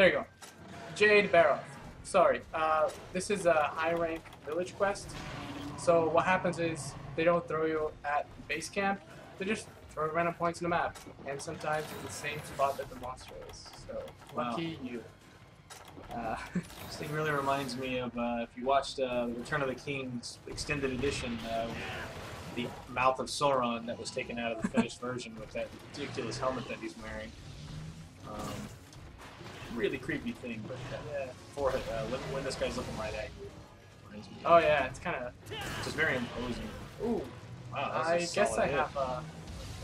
There you go. Jade Barroth. Sorry. This is a high rank village quest. So what happens is they don't throw you at base camp. They just throw random points in the map, and sometimes it's the same spot that the monster is. So lucky you. This thing really reminds me of if you watched Return of the King's extended edition, the mouth of Sauron that was taken out of the finished version with that ridiculous helmet that he's wearing. Really creepy thing, but yeah, forehead. When this guy's looking right at you, reminds me. Oh yeah, it's kind of just very imposing. Ooh, wow, I guess I have a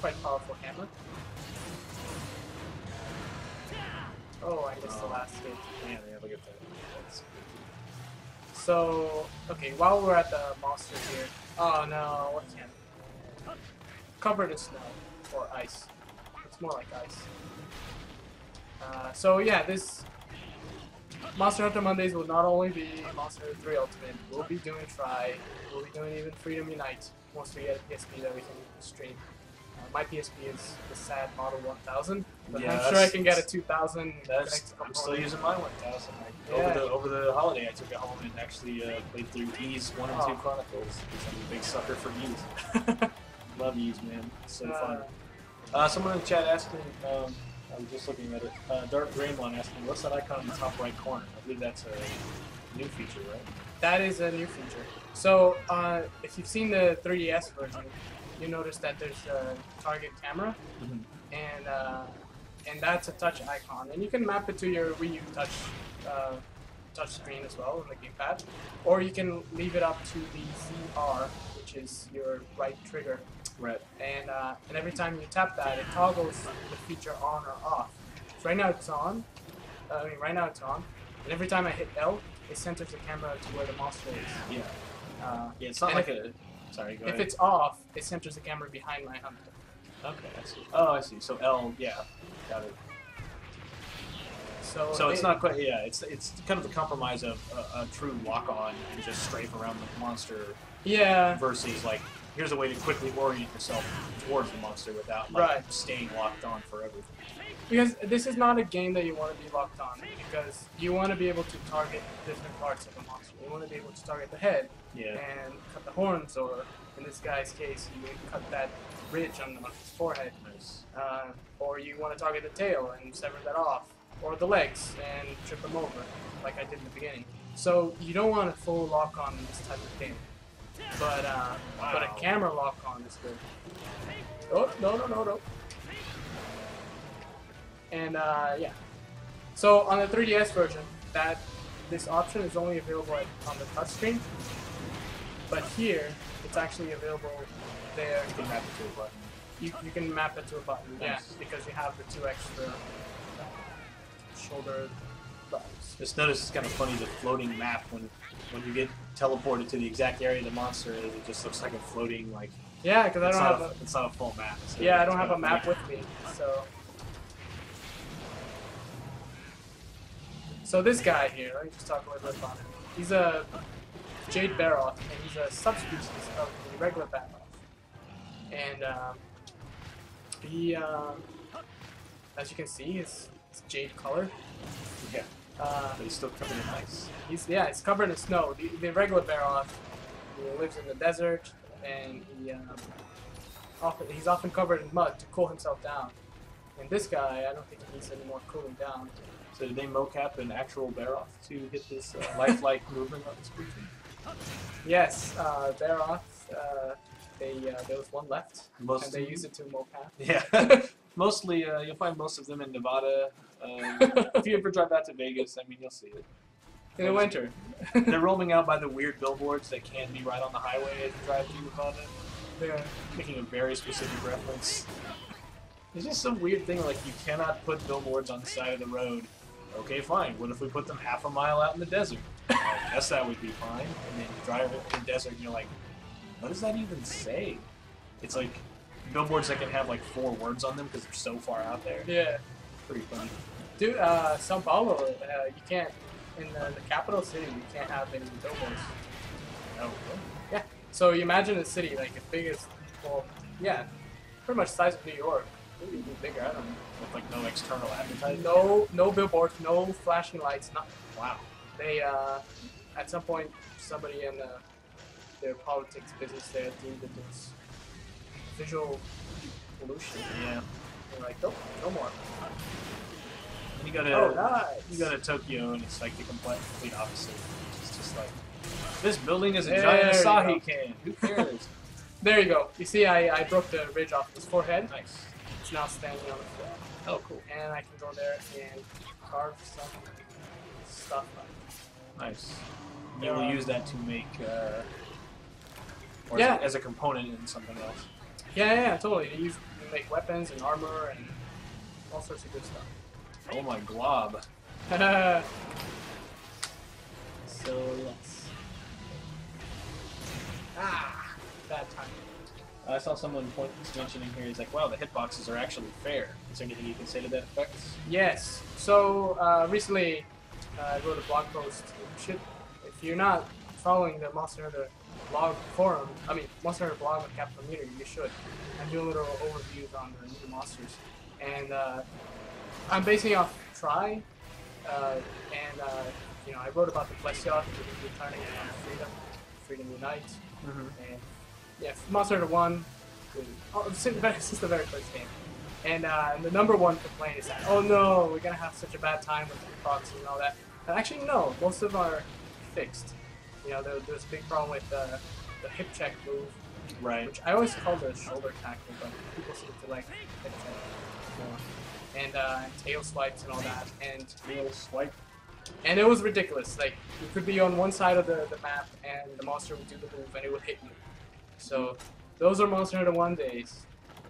quite powerful hammer. Oh, I missed the last hit. Yeah, look at that. So, okay, while we're at the monster here, oh no, what can? Covered in snow or ice. It's more like ice. So yeah, this Monster Hunter Mondays will not only be Monster Hunter 3 Ultimate, we'll be doing Try, we'll be doing even Freedom Unite once we get a PSP that we can stream. My PSP is the sad Model 1000, but yeah, I'm sure I can get a 2000. I'm still using my 1000. Over the holiday, I took it home and actually played through Ys 1 and 2 Chronicles because I'm a big sucker for Ys. Love Ys, man. It's so fun. Someone in the chat asking, I was just looking at it, Dark Greymon asking, what's that icon in the top right corner? I believe that's a new feature, right? That is a new feature. So, if you've seen the 3DS version, you notice that there's a target camera, and that's a touch icon, and you can map it to your Wii U touch screen as well on the gamepad, or you can leave it up to the ZR, which is your right trigger. Right. And every time you tap that, it toggles the feature on or off. So right now it's on. Right now it's on, and every time I hit L, it centers the camera to where the monster is. Yeah. Yeah, it's not like a. Sorry, go ahead. If it's off, it centers the camera behind my hunter. Okay, I see. Oh, I see. So L, yeah, got it. So it's not quite. Yeah, it's kind of a compromise of a true lock-on and just strafe around the monster. Yeah. Versus like, here's a way to quickly orient yourself towards the monster without staying locked on forever. Because this is not a game that you want to be locked on, because you want to be able to target different parts of the monster. You want to be able to target the head and cut the horns, or in this guy's case, you cut that ridge on his forehead. Nice. Or you want to target the tail and sever that off, or the legs and trip them over, like I did in the beginning. So you don't want a full lock on in this type of game. But a camera lock on is good. Oh, no. And yeah. So on the 3DS version, this option is only available on the touchscreen. But here, it's actually available there. You can map it to a button. You can map it to a button, nice. because you have the 2 extra shoulder buttons. Just notice it's kind of funny, the floating map when you get teleported to the exact area of the monster is, it just looks like a floating, like... Yeah, because I don't have it's not a full map. So yeah, I don't have a map with me, so... So this guy here, let me just talk a little bit about him. He's a Jade Barroth, and he's a subspecies of the regular Barroth. And he, as you can see, it's jade color. Yeah. But he's still covered in ice. He's covered in snow. The regular Barroth, he lives in the desert, and he's often covered in mud to cool himself down. And this guy, I don't think he needs any more cooling down. So did they mocap an actual Barroth to hit this lifelike movement of this creature? Yes, Barroth. There was one left, and they used it to mocap. Yeah. Mostly, you'll find most of them in Nevada. If you ever drive out to Vegas, I mean, you'll see it. In the winter. They're roaming out by the weird billboards that can be right on the highway as you drive through Nevada. They're making a very specific reference. It's just some weird thing, like you cannot put billboards on the side of the road. Okay, fine. What if we put them half a mile out in the desert? I guess that would be fine. And then you drive in the desert and you're like, what does that even say? It's like billboards that can have like 4 words on them because they're so far out there. Yeah. Pretty funny. Dude, Sao Paulo, you can't, in the capital city, you can't have any billboards. Oh, really? Yeah. So you imagine a city like as big as, well, yeah, pretty much the size of New York. maybe even bigger. I don't know. With like no external advertising. No billboards, no flashing lights. Not Wow. they. At some point, somebody in their politics business there deemed it as visual pollution. Yeah. They're like, nope, no more. And you go to you go to Tokyo and it's like the complete opposite. It's just like this building is a giant Asahi can. Who cares? There you go. You see, I broke the ridge off his forehead. Nice. It's now standing on the floor. Oh, cool. And I can go there and carve some stuff up. Nice. You will use that to make, or yeah, as a component in something else. Yeah, totally. You make weapons and armor and all sorts of good stuff. Oh my glob. So yes. Ah, bad time. I saw someone mentioning here. He's like, "Wow, the hitboxes are actually fair." Is there anything you can say to that effect? Yes. So recently, I wrote a blog post. If you're not following the Monster Hunter blog forum, Monster Hunter blog of Capcom Unity, you should. I'm doing little overviews on the new monsters, and I'm basing off Try, I wrote about the Plesiot returning on Freedom Unite, and yeah, Monster Hunter 1, since the very first game. And the number one complaint is that, oh no, we're gonna have such a bad time with the proxy and all that. And actually, no, most of them are fixed. You know, there's a big problem with the hip check move, right? Which I always call the shoulder tackle, but people seem to like hip check more. And tail swipes and all that. And tail swipe. And it was ridiculous. Like, you could be on one side of the map, and the monster would do the move, and it would hit you. So those are Monster Hunter 1 days.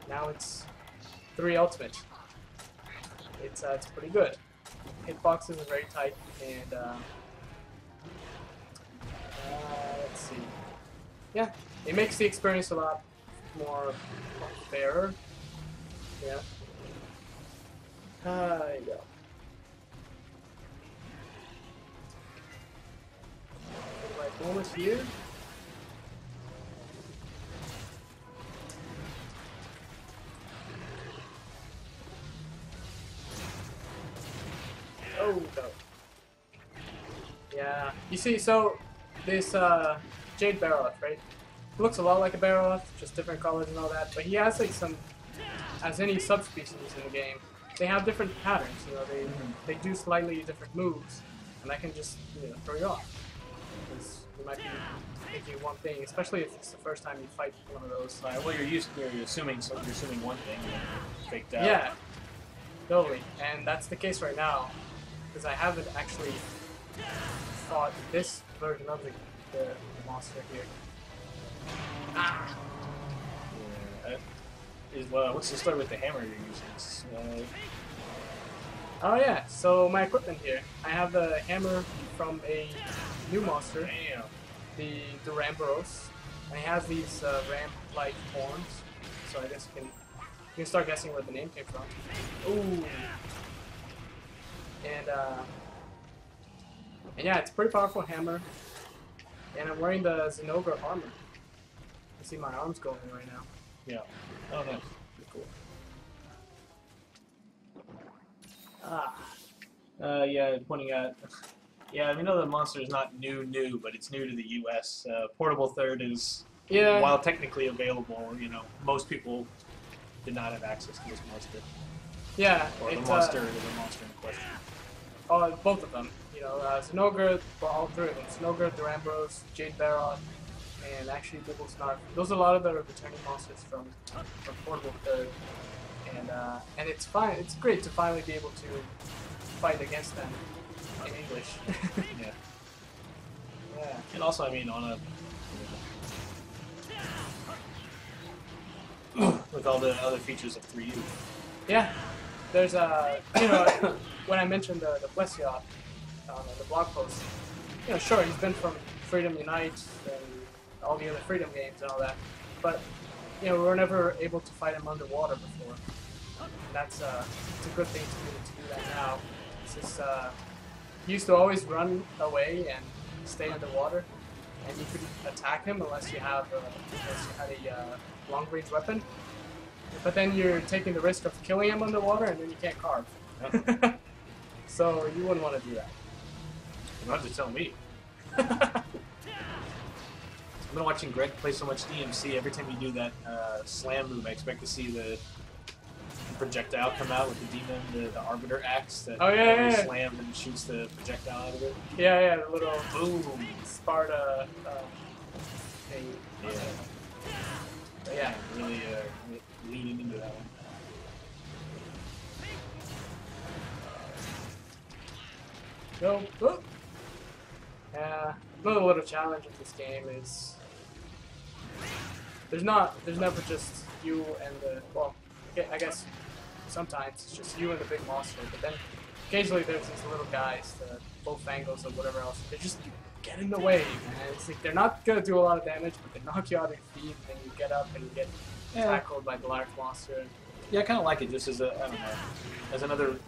Now it's 3 Ultimate. It's pretty good. Hitboxes are very tight, and let's see. Yeah, it makes the experience a lot more fairer. Yeah. There you go. Right moment here. Oh no. Yeah. You see, so this Jade Barroth, right? Looks a lot like a Barroth, just different colors and all that. But he has like some, as any subspecies in the game, they have different patterns. You know, they do slightly different moves, and that can just throw you off. Because you might be thinking one thing, especially if it's the first time you fight one of those. Well, you're assuming one thing, faked out. Yeah, totally, and that's the case right now, because I haven't actually fought this version of the monster here. Ah. Yeah. What's the story with the hammer you're using? Oh yeah, so my equipment here. I have the hammer from a new monster, the Duramboros, and it has these ramp-like horns. So I guess you can start guessing where the name came from. Ooh. And yeah, it's a pretty powerful hammer. And I'm wearing the Zenogre armor. You see my arms going right now. Yeah. Oh, nice. Pretty cool. Ah. Yeah, pointing out. Yeah, we know the monster is not new, but it's new to the U.S. Portable Third is, while technically available, most people did not have access to this monster. Yeah. Or the monster in question. Oh, both of them. Zenogre, well, all 3 of them. Zenogre, Duramboros, Jade Barroth, and actually Bibble Snarf. Those are a lot of the returning monsters from Portable Third. And it's fine. It's great to finally be able to fight against them in English. Yeah. Yeah. And also, on with all the other features of 3U. Yeah. There's when I mentioned the Plesiot on the blog post, sure, he's been from Freedom Unite and all the other Freedom games and all that, but we were never able to fight him underwater before. And that's it's a good thing to be able to do that now. It's just, he used to always run away and stay underwater, and you couldn't attack him unless you had a long-range weapon. but then you're taking the risk of killing him underwater, and then you can't carve. Yep. So you wouldn't want to do that. You don't have to tell me. I've been watching Greg play so much DMC. Every time you do that slam move, I expect to see the projectile come out with the demon, the Arbiter axe that slams and shoots the projectile out of it. Yeah, the little boom Sparta thing. Yeah. But yeah, really leaning into that one. Go. Oh. Another little challenge of this game is there's never just you and the, well, I guess sometimes it's just you and the big monster, but then occasionally there's these little guys, the Bofangos or whatever else. They just get in the way, man. It's like they're not gonna do a lot of damage, but they knock you out of your feet, and then you get up and you get tackled by the large monster. Yeah, I kind of like it just as a, I don't know, as another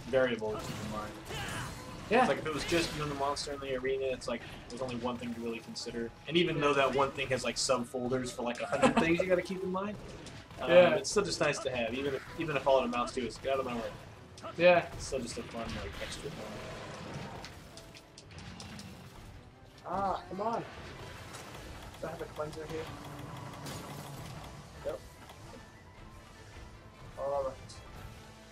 variable to keep in mind. Yeah. It's like if it was just you and the monster in the arena, it's like there's only one thing to really consider. And even though that one thing has like subfolders for like 100 things you got to keep in mind, it's still just nice to have. Even if all it amounts to is get out of my way. Yeah. It's still just a fun like extra fun. Ah, come on. Do I have a cleanser here? Yep. Alright.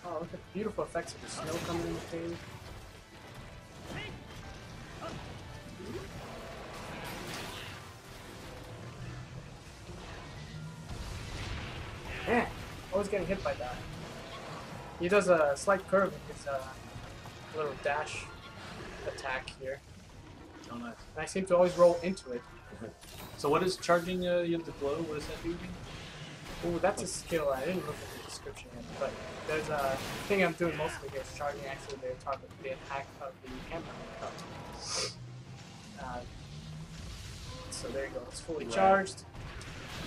Oh, look at the beautiful effects of the snow coming in the cave. Man, always getting hit by that. He does a slight curve with his little dash attack here. Oh, nice. And I seem to always roll into it. So what is charging you have to blow? What does that do? Ooh, that's a skill. I didn't look at the description yet, but there's a thing I'm doing mostly here is charging actually the attack of the camera. So there you go, it's fully charged,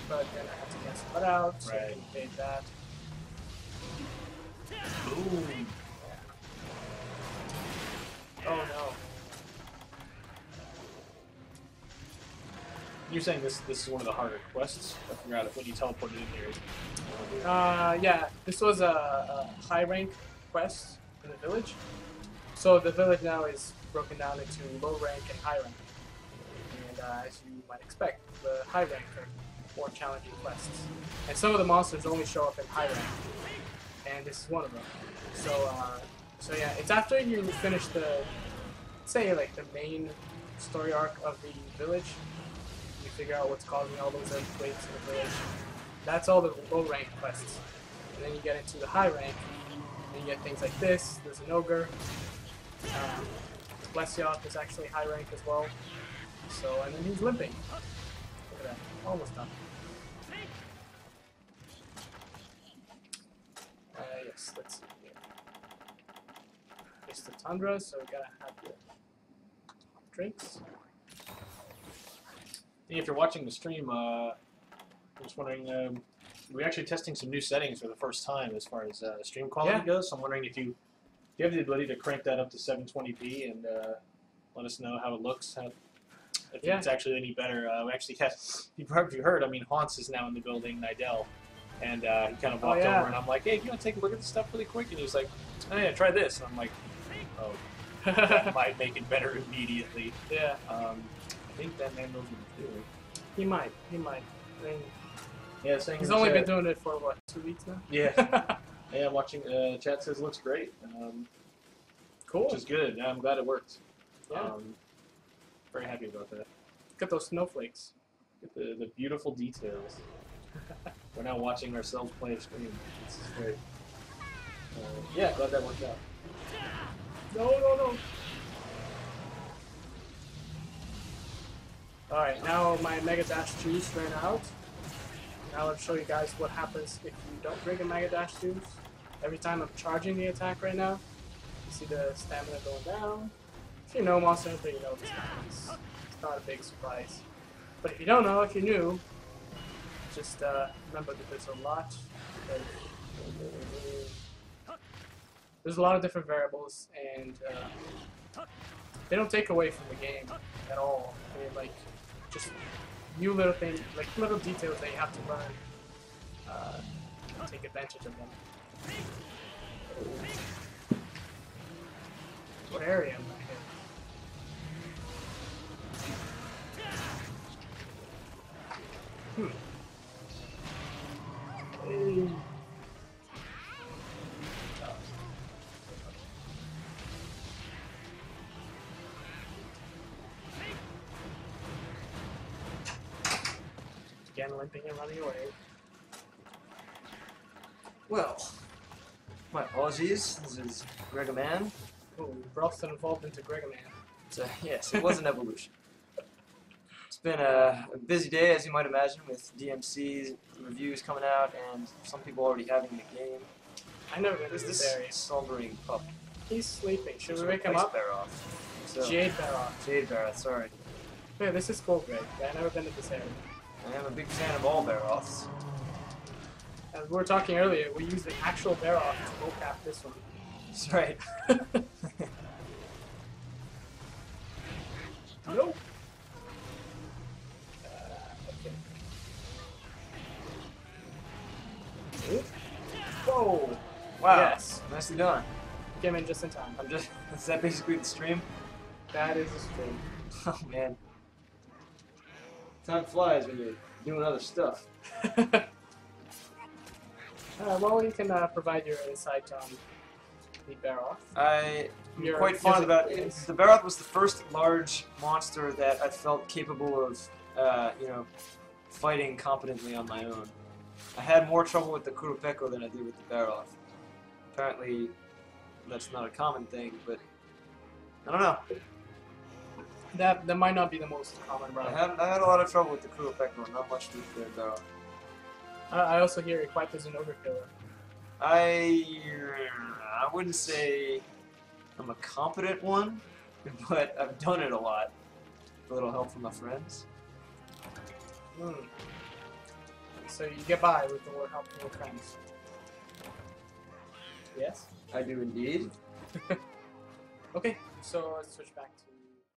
but then I have to cancel that out, so I can fade that. Boom! Yeah. Oh no. You're saying this is one of the harder quests? I forgot it when you teleported in here. Yeah, this was a high rank quest in the village. So the village now is broken down into low rank and high rank. And as you might expect, the high rank are more challenging quests. And some of the monsters only show up in high rank. And this is one of them. So yeah, it's after you finish the, say like the main story arc of the village. You figure out what's causing all those earthquakes in the village. That's all the low rank quests. And then you get into the high rank, and you get things like this. There's an ogre. Lesioth is actually high rank as well. So, and then he's limping. Look at that. Almost done. Yes, let's see here. It's the tundra, so we gotta have the drinks. If you're watching the stream, I'm just wondering, we're actually testing some new settings for the first time as far as stream quality goes. So I'm wondering if you have the ability to crank that up to 720p and let us know how it looks, if it's actually any better. We actually have, if you heard, I mean, Hans is now in the building, Nidell, and he kind of walked over, and I'm like, hey, you want to take a look at this stuff really quick? And he was like, oh yeah, try this. And I'm like, oh, that might make it better immediately. Yeah. I think that man knows what he's doing. He might. I mean, yeah, saying he's only been doing it for what, 2 weeks now? Yeah. Yeah, watching. Chat says looks great. Cool. Which is good. Yeah, I'm glad it worked. Yeah. Very happy about that. Look at those snowflakes. Look at the beautiful details. We're now watching ourselves play a stream. This is great. Yeah, glad that worked out. No. Alright, now my Mega Dash juice ran out. Now let's show you guys what happens if you don't drink a Mega Dash juice. Every time I'm charging the attack right now, you see the stamina going down. If you know Monster Hunter, you know this happens. It's not a big surprise. But if you don't know, if you're new, just remember that there's a lot of different variables, and they don't take away from the game at all. I mean, like, just new little things, like little details that you have to learn take advantage of them. What area am I in? Hey. Again, limping and running away. Well, my apologies. This is GregaMan. Oh, Brelston evolved into GregaMan. So, yes, it was an evolution. It's been a busy day, as you might imagine, with DMC's reviews coming out and some people already having the game. I never been to There's this this area. slumbering pup. He's sleeping. Should we There's wake him replace up? Barroth. So, Jade Barroth. Jade Barroth, sorry. Yeah, this is cool, Greg. I've never been to this area. I am a big fan of all Barroths. As we were talking earlier, we use the actual Barroth to mocap this one. That's right. Nope. Okay. Whoa! Wow. Yes. Nicely done. Came in just in time. I'm just. Is that basically the stream? That is a stream. Oh man. Time flies when you're doing other stuff. Well, you can provide your insight on the Barroth. I'm You're quite fond about it. yes. The Barroth was the first large monster that I felt capable of, you know, fighting competently on my own. I had more trouble with the Kurupeko than I did with the Barroth. Apparently, that's not a common thing, but I don't know. That might not be the most common route. I had a lot of trouble with the Kurupeko, not much with the Barroth. I also hear you're quite as an ogre killer. I wouldn't say I'm a competent one, but I've done it a lot. With a little help from my friends. Hmm. So you get by with the help of your friends. Yes? I do indeed. Okay, so let's switch back to